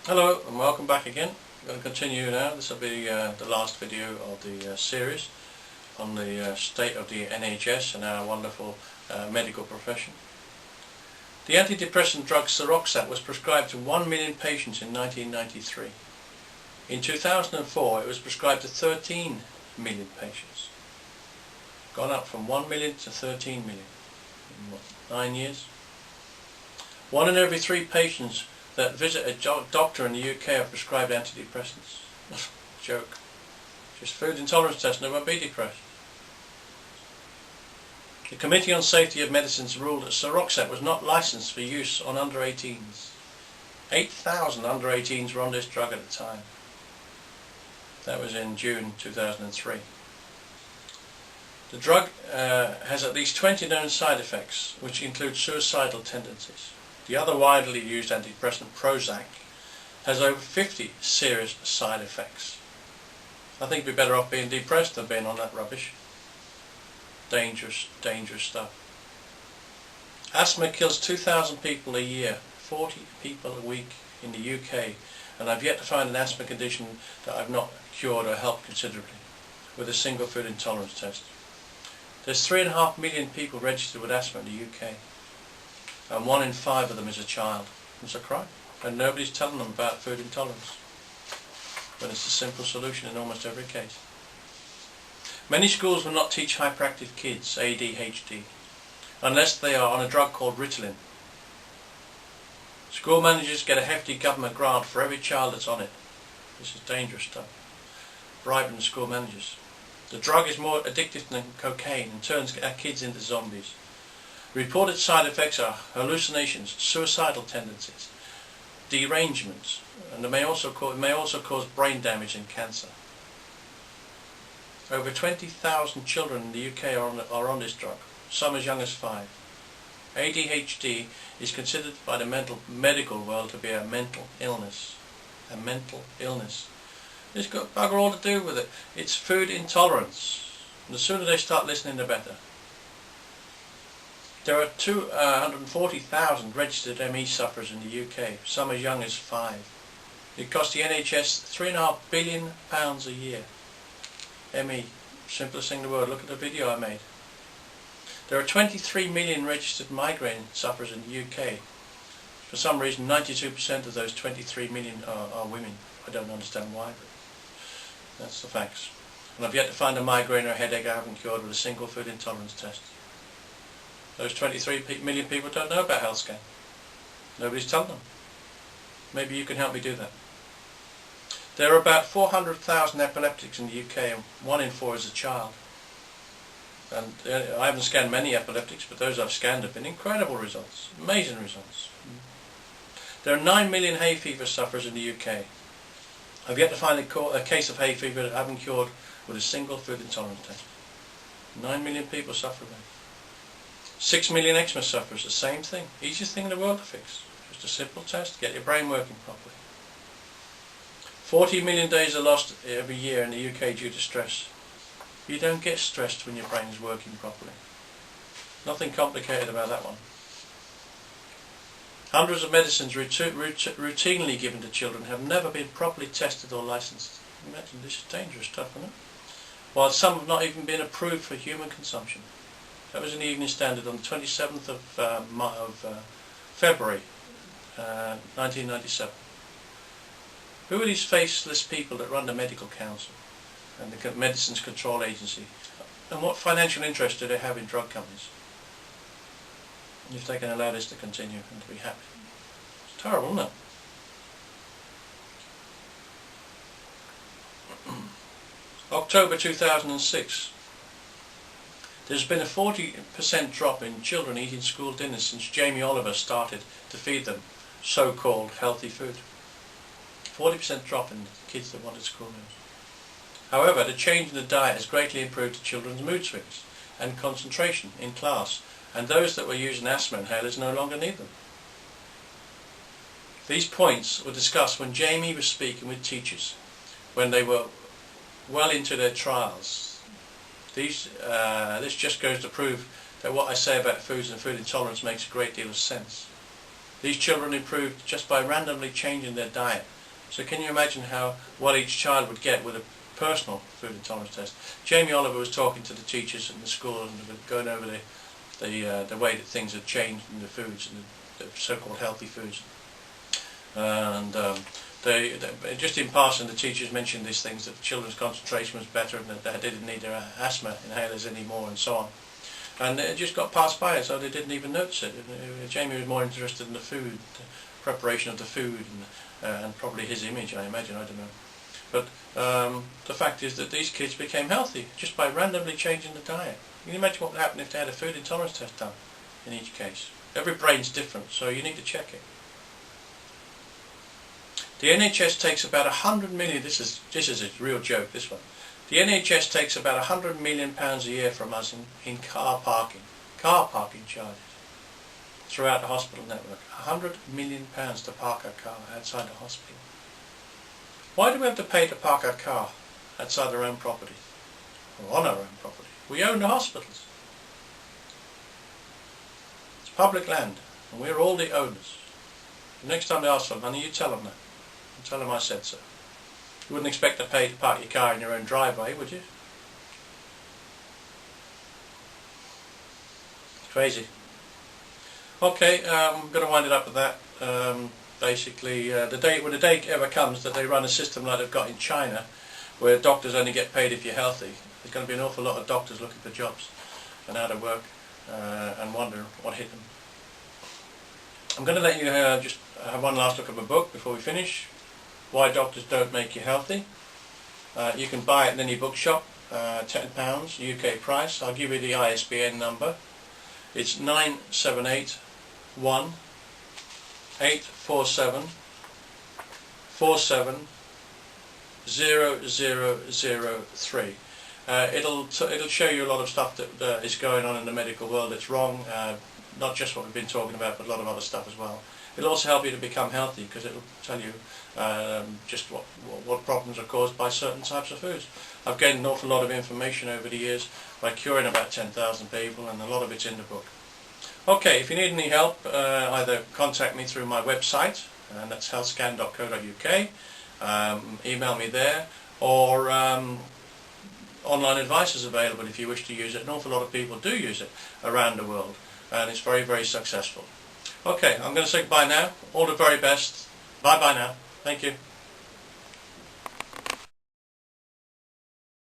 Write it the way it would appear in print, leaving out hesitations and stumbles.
Hello and welcome back again. I'm going to continue now. This will be the last video of the series on the state of the N.H.S. and our wonderful medical profession. The antidepressant drug Seroxat was prescribed to 1 million patients in 1993. In 2004 it was prescribed to 13 million patients. Gone up from 1 million to 13 million in what, 9 years? 1 in every 3 patients that visit a doctor in the UK are prescribed antidepressants. Joke. Just food intolerance test and they won't be depressed. The Committee on Safety of Medicines ruled that Seroxat was not licensed for use on under 18s. 8,000 under 18s were on this drug at the time. That was in June 2003. The drug has at least 20 known side effects, which include suicidal tendencies. The other widely used antidepressant, Prozac, has over 50 serious side effects. I think we'd be better off being depressed than being on that rubbish. Dangerous, dangerous stuff. Asthma kills 2,000 people a year, 40 people a week in the UK, and I've yet to find an asthma condition that I've not cured or helped considerably with a single food intolerance test. There's 3.5 million people registered with asthma in the UK. And 1 in 5 of them is a child. It's a crime. And nobody's telling them about food intolerance. But it's a simple solution in almost every case. Many schools will not teach hyperactive kids ADHD unless they are on a drug called Ritalin. School managers get a hefty government grant for every child that's on it. This is dangerous stuff. Bribing school managers. The drug is more addictive than cocaine and turns our kids into zombies. Reported side effects are hallucinations, suicidal tendencies, derangements, and it may also cause brain damage and cancer. Over 20,000 children in the UK are on this drug, some as young as 5. ADHD is considered by the medical world to be a mental illness. A mental illness. It's got bugger all to do with it. It's food intolerance. And the sooner they start listening, the better. There are 240,000 registered ME sufferers in the UK, some as young as 5. It costs the NHS £3.5 billion a year. ME, simplest thing in the world. Look at the video I made. There are 23 million registered migraine sufferers in the UK. For some reason 92% of those 23 million are women. I don't understand why, but that's the facts. And I've yet to find a migraine or a headache I haven't cured with a single food intolerance test. Those 23 million people don't know about health scan. Nobody's telling them. Maybe you can help me do that. There are about 400,000 epileptics in the UK and 1 in 4 is a child. And I haven't scanned many epileptics, but those I've scanned have been incredible results. Amazing results. There are 9 million hay fever sufferers in the UK. I've yet to find a case of hay fever that I haven't cured with a single food intolerance test. 9 million people suffer from it. 6 million eczema sufferers, the same thing. Easiest thing in the world to fix. Just a simple test, get your brain working properly. 40 million days are lost every year in the UK due to stress. You don't get stressed when your brain is working properly. Nothing complicated about that one. Hundreds of medicines routinely given to children have never been properly tested or licensed. Imagine, this is dangerous stuff, isn't it? While some have not even been approved for human consumption. That was in the Evening Standard on the 27th of February 1997. Who are these faceless people that run the Medical Council and the Medicines Control Agency? And what financial interest do they have in drug companies? If they can allow this to continue and to be happy. It's terrible, isn't it? October 2006. There's been a 40% drop in children eating school dinners since Jamie Oliver started to feed them so-called healthy food. 40% drop in kids that wanted school meals. However, the change in the diet has greatly improved children's mood swings and concentration in class, and those that were using asthma inhalers no longer need them. These points were discussed when Jamie was speaking with teachers when they were well into their trials. This just goes to prove that what I say about foods and food intolerance makes a great deal of sense. These children improved just by randomly changing their diet So can you imagine what each child would get with a personal food intolerance test? Jamie Oliver was talking to the teachers in the school and going over the way that things had changed in the foods, and the so-called healthy foods. And they just in passing, the teachers mentioned these things, that children's concentration was better and that they didn't need their asthma inhalers anymore and so on. And it just got passed by, so they didn't even notice it. Jamie was more interested in the food, the preparation of the food, and probably his image, I imagine, I don't know. But the fact is that these kids became healthy just by randomly changing the diet. Can you imagine what would happen if they had a food intolerance test done in each case? Every brain's different, so you need to check it. The N.H.S. takes about 100 million, this is a real joke, this one. The N.H.S. takes about 100 million pounds a year from us in car parking charges throughout the hospital network. 100 million pounds to park our car outside the hospital. Why do we have to pay to park our car outside our own property, or on our own property? We own the hospitals. It's public land, and we're all the owners. The next time they ask for money, you tell them that. You tell them I said so. You wouldn't expect to pay to park your car in your own driveway, would you? It's crazy. Okay, I'm going to wind it up with that. Basically, when the day ever comes that they run a system like they've got in China, where doctors only get paid if you're healthy, there's going to be an awful lot of doctors looking for jobs and out of work, and wonder what hit them. I'm going to let you just have one last look at my book before we finish. Why Doctors Don't Make You Healthy. You can buy it in any bookshop, £10 UK price. I'll give you the ISBN number. It's 978 847 47003. It'll show you a lot of stuff that is going on in the medical world that's wrong, not just what we've been talking about, but a lot of other stuff as well. It'll also help you to become healthy, because it'll tell you just what problems are caused by certain types of foods. I've gained an awful lot of information over the years by curing about 10,000 people, and a lot of it's in the book. Okay, if you need any help, either contact me through my website, and that's healthscan.co.uk, email me there, or online advice is available if you wish to use it. An awful lot of people do use it around the world, and it's very, very successful. Okay, I'm going to say goodbye now. All the very best. Bye-bye now. Thank you.